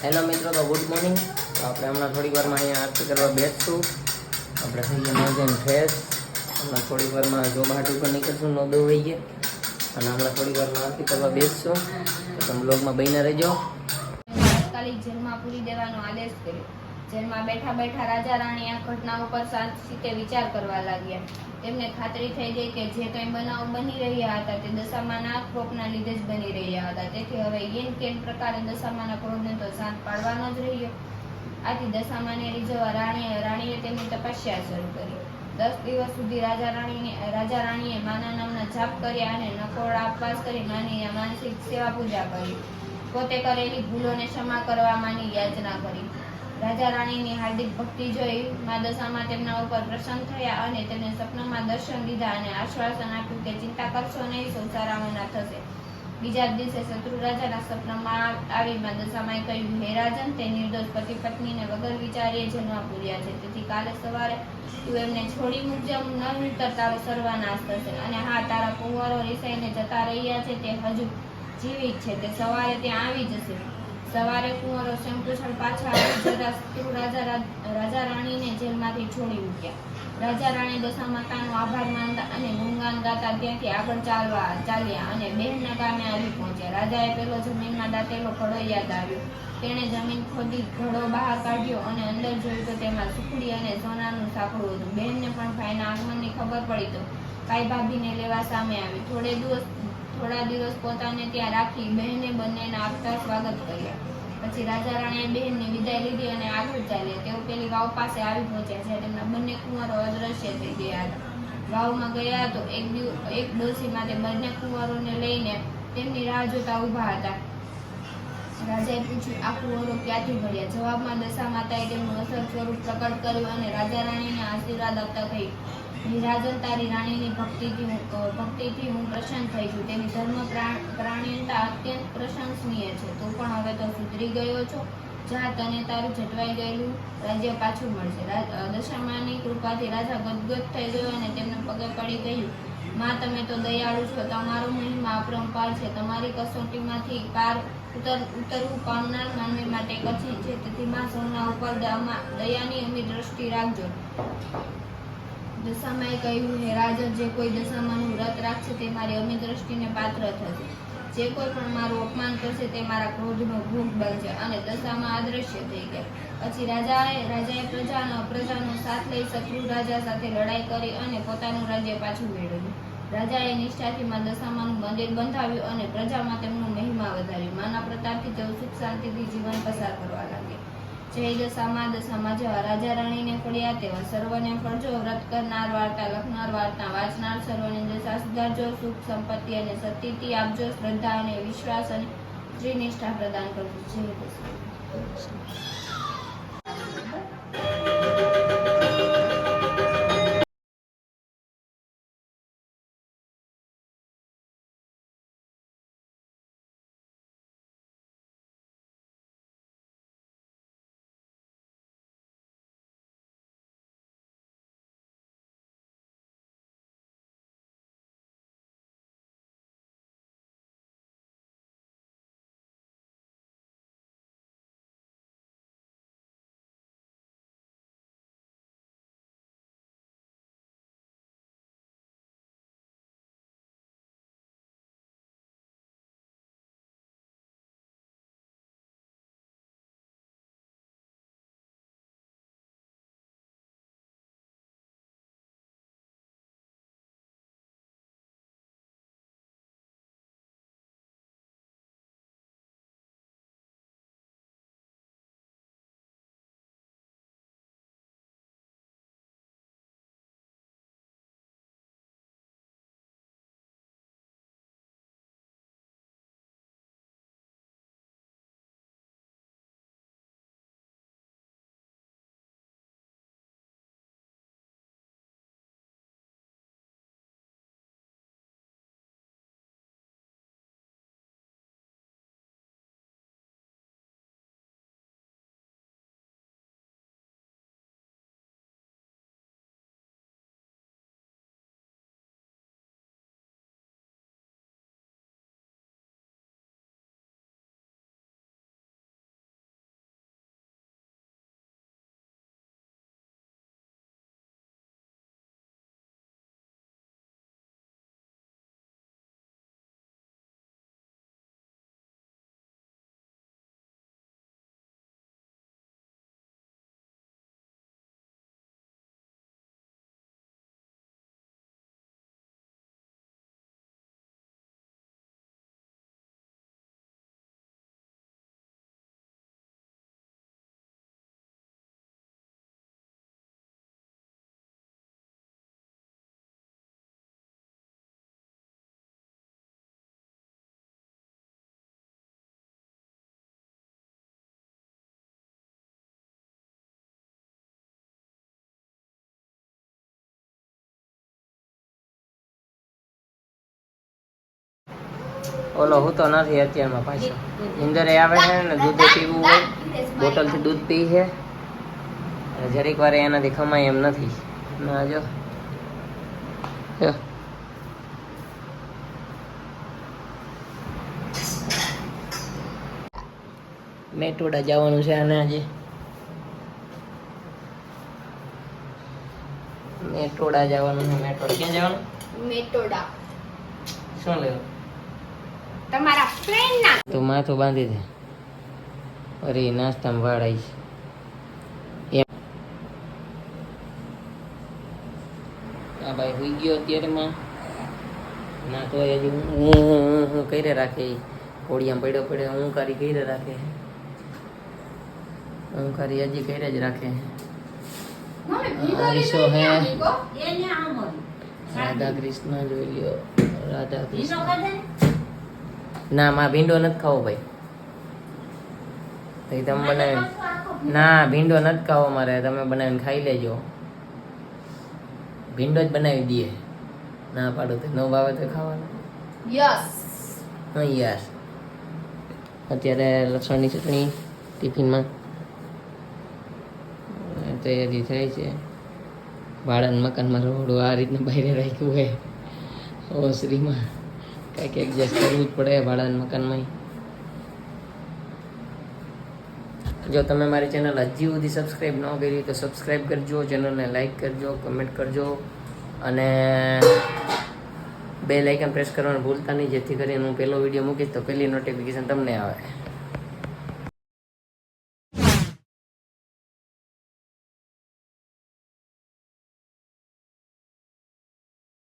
Hello મિત્રો, તો good morning. તો આપણે હમણાં થોડીક વારમાં અહીંયા આરતી કરવા બેસશું. આપણે થઈ ગયા મોજન ફ્રેશ. હમણાં થોડીક વારમાં જોબ હાટ ઉપર નીકળશું, નો દોવાઈ ગયા. અને હમણાં થોડીક વારમાં આરતી કરવા બેસશું. તો તમે બ્લોગમાં બન્યા રહેજો. તાત્કાલિક જેલમાં પૂરી દેવાનો આદેશ કર્યો. જેલમાં બેઠા બેઠા રાજા રાણી આ ઘટના ઉપર શાંતિથી વિચાર કરવા લાગ્યા. તેમને ખાતરી થઈ ગઈ કે જે કંઈ બનાવ બની રહ્યા હતા તે દશામાના ક્રોધના લીધે જ બની રહ્યા હતા. તેથી હવે યેન કેન પ્રકારે દશામાના ક્રોધને તો શાંત પાડવાનો જ રહ્યો. આથી દશામાને રીઝવવા રાણીએ તેમની તપસ્યા શરૂ કરી. 10 દિવસ સુધી રાજા રાણીએ માના નામના જાપ કર્યા અને નકોરડા ઉપવાસ કરી માની માનસિક સેવા પૂજા કરી. પોતે કરેલી ભૂલોને ક્ષમા કરવા માની યાચના કરી. રાજા રાણીની હાર્દિક ભક્તિ જોઈ મા દશામાં તેમના ઉપર પ્રસન્ન થયા અને તેમને સપનામાં દર્શન દીધા અને આશ્વાસન આપ્યું કે ચિંતા કરશો નહીં, સૌ સારામણા થશે. બીજા દિવસે શત્રુ રાજાના સપનામાં આવી મા દશામાએ કહ્યું, હે રાજન, તે નિર્દોષ પતિ પત્નીને વગર વિચારીએ જેલમાં પૂર્યા છે. તેથી કાલે સવારે તું એમને છોડી મૂકજે, નહીતર તારો સર્વનાશ થશે. અને હા, તારા કુંવરો રિસાઈને જતા રહ્યા છે તે હજુ જીવિત છે, તે સવારે ત્યાં આવી જશે. સવારે કુંવરો શંકુશળ પાછા આવી જતા શત્રુ રાજા રાણીને જેલમાંથી છોડી મૂક્યા. રાજા રાણી દશામાતાનો આભાર માનતા અને ગુણગાન ગાતા ત્યાંથી આગળ ચાલ્યા અને બહેનના ગામે આવી પહોંચ્યા. રાજાએ પેલો જમીનમાં દાટેલો ઘડો યાદ આવ્યો. તેણે જમીન ખોદી ઘડો બહાર કાઢ્યો અને અંદર જોયું તો તેમાં સુખડી અને સોનાનું સાંકળું હતું. બહેનને પણ ભાઈના આગમનની ખબર પડી તો ભાઈ ભાભીને લેવા સામે આવી. થોડા દિવસ પોતાને ત્યાં રાખી બહેને બંનેના આપતા સ્વાગત કર્યા. પછી રાજા રાણીએ બહેનની વિદાય લીધી અને આગળ ચાલ્યા. તેઓ પેલી વાવ પાસે આવી પહોંચ્યા જ્યાં તેમના બંને કુંવરો અદ્રશ્ય થઈ ગયા હતા. વાવમાં ગયા તો એક ડોશીમાં તે બંને કુંવરોને લઈને તેમની રાહ જોતા ઊભા હતા. રાજાએ પૂછ્યું, આ કુંવરો ક્યાંથી મળ્યા? જવાબમાં દશામાતાએ તેમનું અસલ સ્વરૂપ પ્રકટ કર્યું અને રાજા રાણીને આશીર્વાદ આપતા કહ્યું, રાજન, તારી રાણીની ભક્તિથી હું પ્રસન્ન થઈ છું. તેની ધર્મપરાયણતા અત્યંત પ્રશંસનીય છે. તું પણ હવે તો સુધરી ગયો છો. જા, તને તારું જટવાઈ ગયેલું રાજ્ય પાછું મળશે. દશામાની કૃપાથી રાજા ગદગદ થઈ ગયો અને તેમને પગે પડી કહ્યું, માં, તમે તો દયાળુ છો. તમારો મહિમા અપરંપાર છે. તમારી કસોટીમાંથી પાર ઉતરવું પામનાર માનવી માટે કઠિન છે. તેથી માં, સૌના ઉપર દયાની અમી દ્રષ્ટિ રાખજો. દશામાએ કહ્યું, હે રાજન, જે કોઈ દશામાનું વ્રત રાખશે તે મારી અમી દ્રષ્ટિને પાત્ર થશે. જે કોઈ પણ મારું અપમાન કરશે તે મારા ક્રોધનો ભોગ બનશે. અને દશામાં અદ્રશ્ય થઈ ગયા. પછી રાજાએ પ્રજાનો સાથ લઈ શત્રુ રાજા સાથે લડાઈ કરી અને પોતાનું રાજ્ય પાછું મેળવ્યું. રાજાએ નિષ્ઠાથી મા દશામાનું મંદિર બંધાવ્યું અને પ્રજામાં તેમનો મહિમા વધાર્યો. માના પ્રતાપથી તેઓ સુખ શાંતિથી જીવન પસાર કરવા લાગ્યા. જય દશામાં. દશામાં જેવા રાજા રાણીને ફળ્યા તેવા સર્વને ફળજો. વ્રત કરનાર, વાર્તા લખનાર, વાર્તા વાંચનાર સર્વને દશા સુધારજો. સુખ સંપત્તિ અને સતીથી આપજો. શ્રદ્ધા અને વિશ્વાસ અને ત્રિનિષ્ઠા પ્રદાન કરજો. જય દશામાં. ઓલો હું તો નથી અત્યારમાં પાછો ઇન્દરે આવે છે ને દૂધ પીવું હોય બોટલથી દૂધ પી છે અને જરીક વાર એનાથી ખમાય એમ નથી ના જો મેટોડા જવાનું છે અને આજે મેટોડા જવાનું છે મેટોડા ક્યાં જવાનું મેટોડા શું લેવું તમારા ફ્રેન્ડ ના તો માથું બાંધી દે અરે નાસ્તામાં વાળ આવી છે આ ભાઈ હોઈ ગયો અત્યારે માં ના તો હજી હું કરે રાખે કોડિયામાં પડ્યો હું કરી કરે રાખે હું કરી હજી કરે જ રાખે હરીશો હે રાધા કૃષ્ણ જોઈ લ્યો રાધા કૃષ્ણ ના માં ભીંડો નથી ખાવો ભાઈ તો તમે બનાવી ના ભીંડો નથી ખાવો મારે તમે બનાવીને ખાઈ લેજો ભીંડો જ બનાવી દઈએ ના પાડો તો ન ભાવે તો ખાવાનો યસ હા યાર અત્યારે લસણની ચટણી ટિફિનમાં તૈયારી થાય છે ભાડાના મકાનમાં રોડું આ રીતના બહાર રાખ્યું હોય ઓસરીમાં કાંઈક એડજસ્ટ કરવું જ પડે ભાડાના મકાનમાં જો તમે મારી ચેનલ હજી સુધી સબસ્ક્રાઈબ ન કરી તો સબસ્ક્રાઈબ કરજો ચેનલને લાઈક કરજો કમેન્ટ કરજો અને બેલ આઇકન પ્રેસ કરવાનું ભૂલતા નહીં જેથી કરીને હું પહેલો વિડીયો મૂકીશ તો પહેલી નોટિફિકેશન તમને આવે